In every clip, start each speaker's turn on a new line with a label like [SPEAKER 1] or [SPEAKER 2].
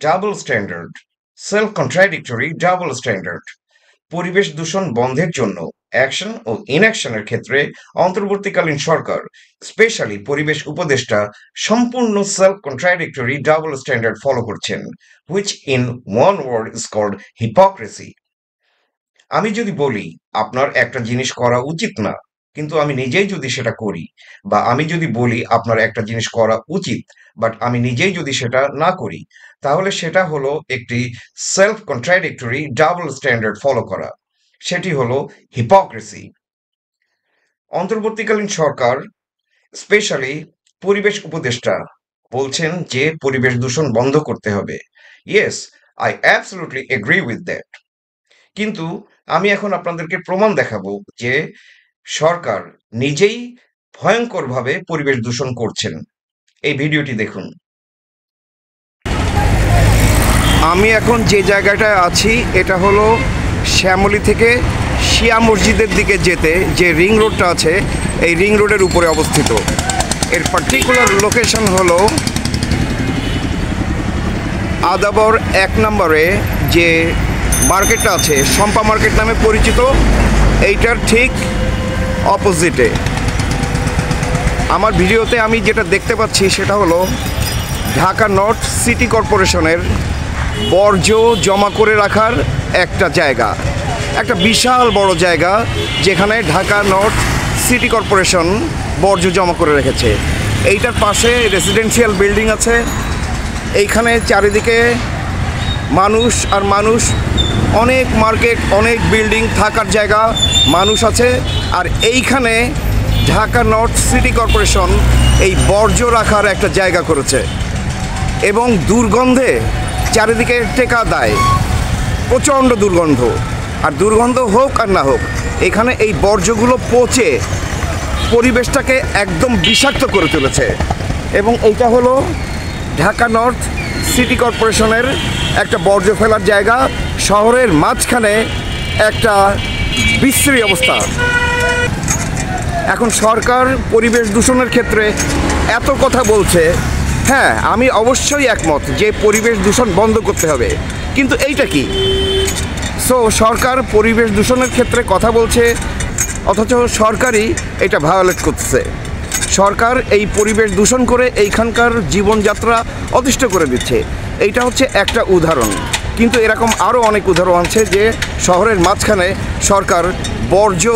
[SPEAKER 1] Double standard, self contradictory double standard. পরিবেশ দূষণ বন্ধের জন্য অ্যাকশন ও ইনঅ্যাকশনের ক্ষেত্রে অন্তর্বর্তীকালীন সরকার, স্পেশালি পরিবেশ উপদেষ্টা, সম্পূর্ণ self contradictory double standard follow করছেন, which in one word is called hypocrisy. আমি যদি বলি আপনার একটা জিনিস করা উচিত না, কিন্তু আমি নিজেই যদি সেটা করি, বা আমি যদি বলি আপনার একটা জিনিস করা উচিত বাট আমি নিজেই যদি সেটা না করি, তাহলে সেটা হলো একটি self contradictory double standard follow করা। সেটি হলো হিপোক্রেসি। অন্তর্বর্তীকালীন সরকার, স্পেশালি পরিবেশ উপদেষ্টা, বলছেন যে পরিবেশ দূষণ বন্ধ করতে হবে। Yes, I absolutely agree with that. কিন্তু আমি এখন আপনাদেরকে প্রমাণ দেখাবো যে সরকার নিজেই ভয়ঙ্করভাবে পরিবেশ দূষণ করছেন। এই ভিডিওটি দেখুন।
[SPEAKER 2] আমি এখন যে জায়গাটায় আছি এটা হলো শ্যামলী থেকে শিয়া মসজিদের দিকে যেতে যে রিং রোডটা আছে, এই রিং রোডের উপরে অবস্থিত। এর পার্টিকুলার লোকেশন হলো আদাবর 1 নম্বরে যে মার্কেটটা আছে, শম্পা মার্কেট নামে পরিচিত, এইটার ঠিক অপোজিটে। আমার ভিডিওতে আমি যেটা দেখতে পাচ্ছি সেটা হলো ঢাকা নর্থ সিটি কর্পোরেশনের বর্জ্য জমা করে রাখার একটা জায়গা, একটা বিশাল বড় জায়গা যেখানে ঢাকা নর্থ সিটি কর্পোরেশন বর্জ্য জমা করে রেখেছে। এইটার পাশে রেসিডেন্সিয়াল বিল্ডিং আছে, এইখানে চারিদিকে মানুষ আর মানুষ, অনেক মার্কেট, অনেক বিল্ডিং, থাকার জায়গা, মানুষ আছে। আর এইখানে ঢাকা নর্থ সিটি কর্পোরেশন এই বর্জ্য রাখার একটা জায়গা করেছে এবং দুর্গন্ধে চারিদিকে টেকা দেয়, প্রচণ্ড দুর্গন্ধ। আর দুর্গন্ধ হোক আর না হোক, এখানে এই বর্জ্যগুলো পচে পরিবেশটাকে একদম বিষাক্ত করে তুলেছে। এবং এইটা হলো ঢাকা নর্থ সিটি কর্পোরেশনের একটা বর্জ্য ফেলার জায়গা, শহরের মাঝখানে একটা বিশ্রী অবস্থা। এখন সরকার পরিবেশ দূষণের ক্ষেত্রে এত কথা বলছে, হ্যাঁ আমি অবশ্যই একমত যে পরিবেশ দূষণ বন্ধ করতে হবে, কিন্তু এইটা কি? সরকার পরিবেশ দূষণের ক্ষেত্রে কথা বলছে, অথচ সরকারই এটা ভায়োলেট করছে। সরকার এই পরিবেশ দূষণ করে এইখানকার জীবনযাত্রা অতিষ্ঠ করে দিচ্ছে। এইটা হচ্ছে একটা উদাহরণ, কিন্তু এরকম আরও অনেক উদাহরণ আছে যে শহরের মাঝখানে সরকার বর্জ্য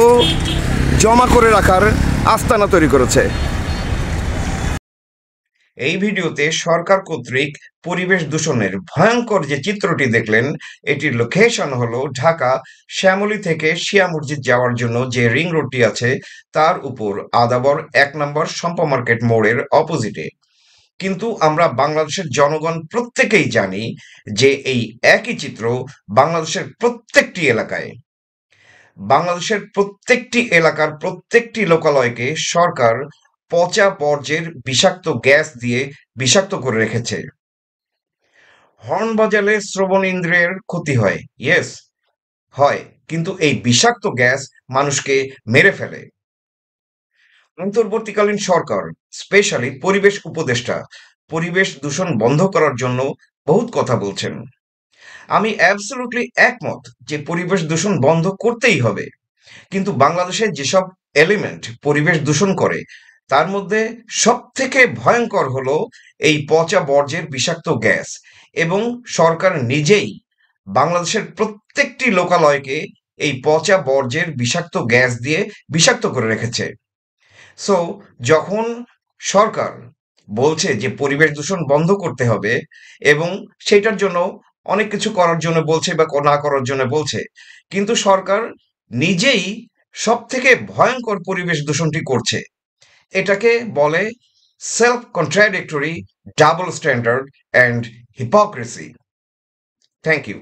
[SPEAKER 2] জমা করে রাখার আস্তানা তৈরি করেছে।
[SPEAKER 1] এই ভিডিওতে সরকার কর্তৃক পরিবেশ দূষণের ভয়ঙ্কর যে চিত্রটি দেখলেন, এটির লোকেশন হলো ঢাকা শ্যামলী থেকে শিয়া মসজিদ যাওয়ার জন্য যে রিং রোডটি আছে তার উপর আদাবর 1 নম্বর শম্পা মার্কেট মোড়ের অপোজিটে। কিন্তু আমরা বাংলাদেশের জনগণ প্রত্যেকেই জানি যে এই একই চিত্র বাংলাদেশের প্রত্যেকটি এলাকায়, বাংলাদেশের প্রত্যেকটি এলাকার প্রত্যেকটি লোকালয়কে সরকার পচা বর্জ্যের বিষাক্ত গ্যাস দিয়ে বিষাক্ত করে রেখেছে। হর্ন বাজালে শ্রবণ ইন্দ্রিয়ের ক্ষতি হয়, ইয়েস হয়, কিন্তু এই বিষাক্ত গ্যাস মানুষকে মেরে ফেলে। অন্তর্বর্তীকালীন সরকার, স্পেশালি পরিবেশ উপদেষ্টা, পরিবেশ দূষণ বন্ধ করার জন্য বহুত কথা বলছেন। আমি অ্যাবসলিউটলি একমত যে পরিবেশ দূষণ বন্ধ করতেই হবে, কিন্তু বাংলাদেশে যেসব এলিমেন্ট পরিবেশ দূষণ করে তার মধ্যে সব থেকে ভয়ঙ্কর হলো এই পচা বর্জ্যের বিষাক্ত গ্যাস। এবং সরকার নিজেই বাংলাদেশের প্রত্যেকটি লোকালয়কে এই পচা বর্জ্যের বিষাক্ত গ্যাস দিয়ে বিষাক্ত করে রেখেছে। সো যখন সরকার বলছে যে পরিবেশ দূষণ বন্ধ করতে হবে এবং সেটার জন্য অনেক কিছু করার জন্য বলছে বা না করার জন্য বলছে, কিন্তু সরকার নিজেই সব থেকে ভয়ঙ্কর পরিবেশ দূষণটি করছে। এটাকে বলে self contradictory double standard and hypocrisy. Thank you.